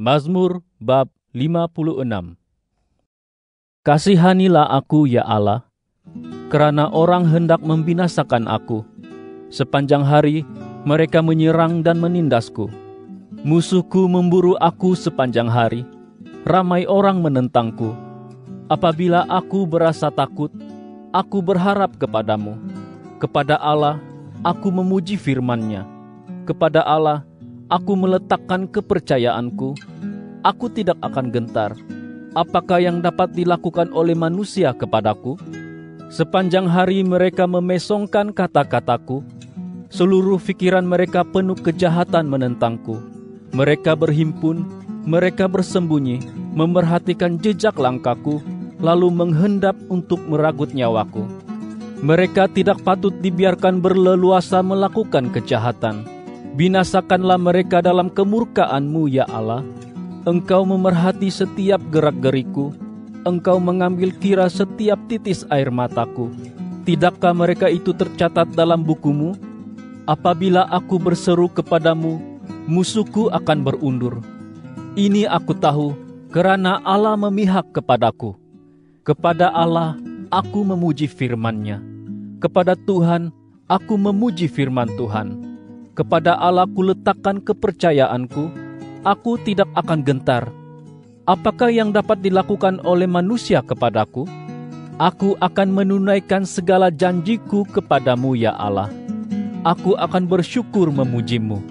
Mazmur bab 56. Kasihanilah aku ya Allah, kerana orang hendak membinasakan aku. Sepanjang hari mereka menyerang dan menindasku. Musuhku memburu aku sepanjang hari. Ramai orang menentangku. Apabila aku berasa takut, aku berharap kepadamu. Kepada Allah, aku memuji firman-Nya. Kepada Allah, aku meletakkan kepercayaanku. Aku tidak akan gentar. Apakah yang dapat dilakukan oleh manusia kepadaku? Sepanjang hari mereka memesongkan kata-kataku. Seluruh pikiran mereka penuh kejahatan menentangku. Mereka berhimpun, mereka bersembunyi, memerhatikan jejak langkahku, lalu menghendap untuk meragut nyawaku. Mereka tidak patut dibiarkan berleluasa melakukan kejahatan. Binasakanlah mereka dalam kemurkaan-Mu ya Allah. Engkau memerhati setiap gerak-geriku. Engkau mengambil kira setiap titis air mataku. Tidakkah mereka itu tercatat dalam buku-Mu? Apabila aku berseru kepadamu, musuhku akan berundur. Ini aku tahu, kerana Allah memihak kepadaku. Kepada Allah, aku memuji firman-Nya. Kepada Tuhan, aku memuji firman Tuhan. Kepada Allah ku letakkan kepercayaanku. Aku tidak akan gentar. Apakah yang dapat dilakukan oleh manusia kepadaku? Aku akan menunaikan segala janjiku kepadamu ya Allah. Aku akan bersyukur memuji-Mu.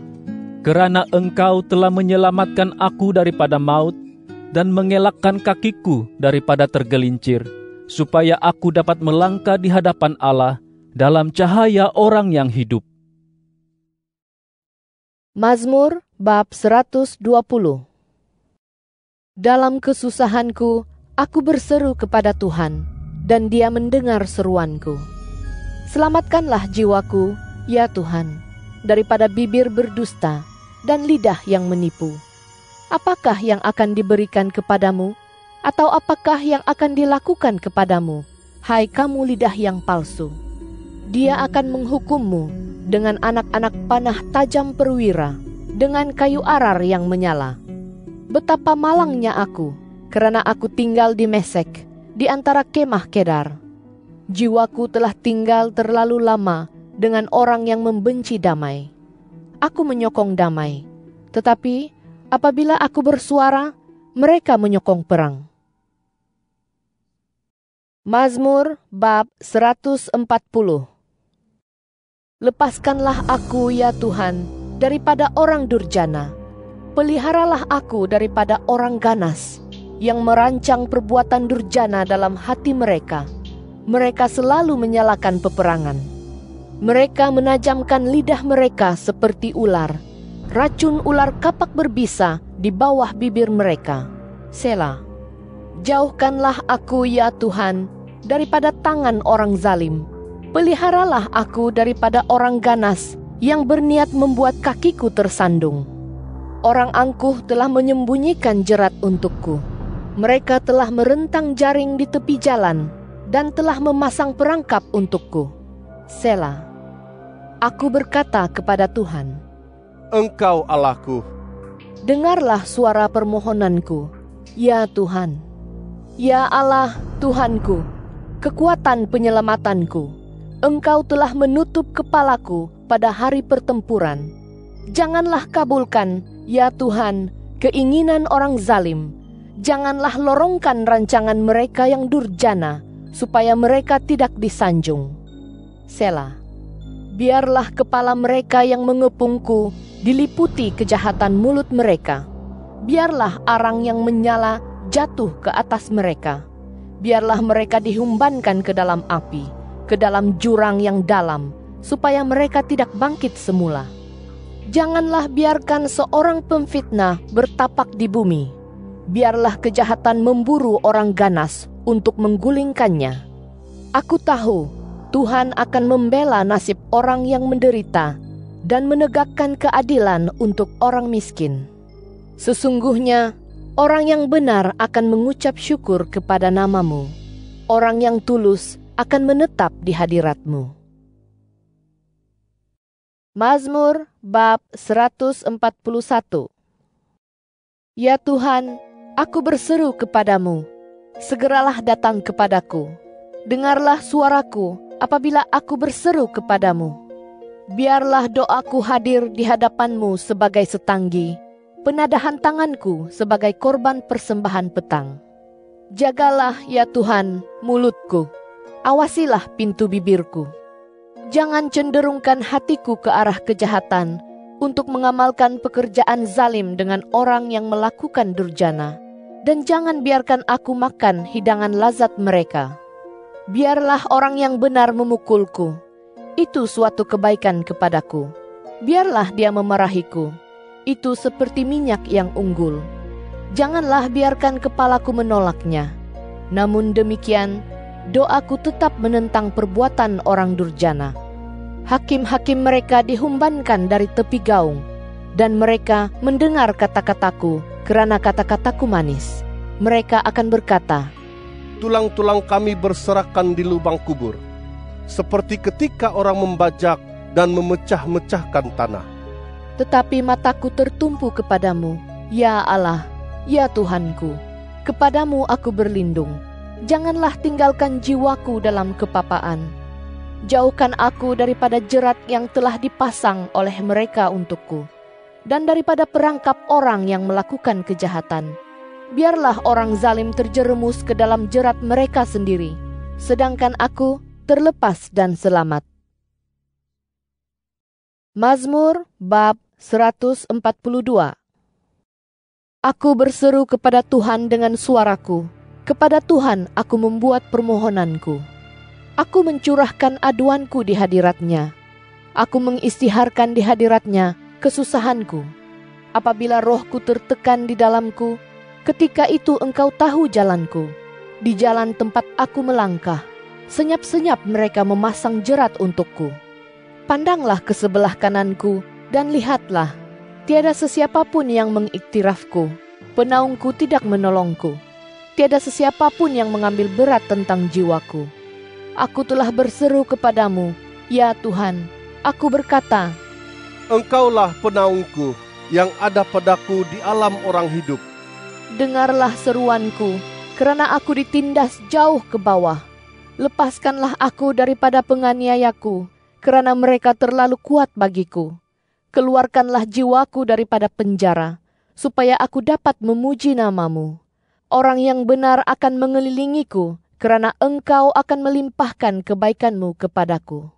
Kerana Engkau telah menyelamatkan aku daripada maut dan mengelakkan kakiku daripada tergelincir, supaya aku dapat melangkah di hadapan Allah dalam cahaya orang yang hidup. Mazmur bab 120. Dalam kesusahanku, aku berseru kepada Tuhan, dan Dia mendengar seruanku. Selamatkanlah jiwaku, ya Tuhan, daripada bibir berdusta dan lidah yang menipu. Apakah yang akan diberikan kepadamu, atau apakah yang akan dilakukan kepadamu, hai kamu lidah yang palsu? Dia akan menghukummu dengan anak-anak panah tajam perwira, dengan kayu arar yang menyala. Betapa malangnya aku, kerana aku tinggal di Mesek, di antara kemah Kedar. Jiwaku telah tinggal terlalu lama dengan orang yang membenci damai. Aku menyokong damai, tetapi apabila aku bersuara, mereka menyokong perang. Mazmur bab 140. Lepaskanlah aku ya Tuhan daripada orang durjana. Peliharalah aku daripada orang ganas yang merancang perbuatan durjana dalam hati mereka. Mereka selalu menyalakan peperangan. Mereka menajamkan lidah mereka seperti ular. Racun ular kapak berbisa di bawah bibir mereka. Selah. Jauhkanlah aku ya Tuhan daripada tangan orang zalim. Peliharalah aku daripada orang ganas yang berniat membuat kakiku tersandung. Orang angkuh telah menyembunyikan jerat untukku. Mereka telah merentang jaring di tepi jalan dan telah memasang perangkap untukku. Selah. Aku berkata kepada Tuhan, Engkau Allahku. dengarlah suara permohonanku, ya Tuhan. Ya Allah, Tuhanku, kekuatan penyelamatanku. Engkau telah menutup kepalaku pada hari pertempuran. Janganlah kabulkan, ya Tuhan, keinginan orang zalim. Janganlah lorongkan rancangan mereka yang durjana, supaya mereka tidak disanjung. Selah. Biarlah kepala mereka yang mengepungku diliputi kejahatan mulut mereka. Biarlah arang yang menyala jatuh ke atas mereka. Biarlah mereka dihumbankan ke dalam api, ke dalam jurang yang dalam, supaya mereka tidak bangkit semula. Janganlah biarkan seorang pemfitnah bertapak di bumi. Biarlah kejahatan memburu orang ganas untuk menggulingkannya. Aku tahu Tuhan akan membela nasib orang yang menderita dan menegakkan keadilan untuk orang miskin. Sesungguhnya orang yang benar akan mengucap syukur kepada nama-Mu. Orang yang tulus akan menetap di hadirat-Mu. Mazmur bab 141. Ya Tuhan, aku berseru kepadamu, segeralah datang kepadaku. Dengarlah suaraku apabila aku berseru kepadamu. Biarlah doaku hadir di hadapanmu sebagai setanggi, penadahan tanganku sebagai korban persembahan petang. Jagalah ya Tuhan mulutku, awasilah pintu bibirku. Jangan cenderungkan hatiku ke arah kejahatan untuk mengamalkan pekerjaan zalim dengan orang yang melakukan durjana, dan jangan biarkan aku makan hidangan lazat mereka. Biarlah orang yang benar memukulku, itu suatu kebaikan kepadaku. Biarlah dia memarahiku, itu seperti minyak yang unggul. Janganlah biarkan kepalaku menolaknya. Namun demikian, doaku tetap menentang perbuatan orang durjana. Hakim-hakim mereka dihumbankan dari tepi gaung, dan mereka mendengar kata-kataku karena kata-kataku manis. Mereka akan berkata, tulang-tulang kami berserakan di lubang kubur, seperti ketika orang membajak dan memecah-mecahkan tanah. Tetapi mataku tertumpu kepadamu, ya Allah, ya Tuhanku. Kepadamu aku berlindung. Janganlah tinggalkan jiwaku dalam kepapaan. Jauhkan aku daripada jerat yang telah dipasang oleh mereka untukku, dan daripada perangkap orang yang melakukan kejahatan. Biarlah orang zalim terjerumus ke dalam jerat mereka sendiri, sedangkan aku terlepas dan selamat. Mazmur bab 142. Aku berseru kepada Tuhan dengan suaraku, kepada Tuhan aku membuat permohonanku. Aku mencurahkan aduanku di hadirat-Nya. Aku mengisytiharkan di hadirat-Nya kesusahanku. Apabila rohku tertekan di dalamku, ketika itu Engkau tahu jalanku. Di jalan tempat aku melangkah, senyap-senyap mereka memasang jerat untukku. Pandanglah ke sebelah kananku dan lihatlah, tiada sesiapa pun yang mengiktirafku. Penaungku tidak menolongku. Tiada sesiapa pun yang mengambil berat tentang jiwaku. Aku telah berseru kepadamu, ya Tuhan. Aku berkata, Engkaulah penaungku yang ada padaku di alam orang hidup. dengarlah seruanku, karena aku ditindas jauh ke bawah. Lepaskanlah aku daripada penganiayaku, karena mereka terlalu kuat bagiku. Keluarkanlah jiwaku daripada penjara, supaya aku dapat memuji nama-Mu. Orang yang benar akan mengelilingiku, karena Engkau akan melimpahkan kebaikan-Mu kepadaku.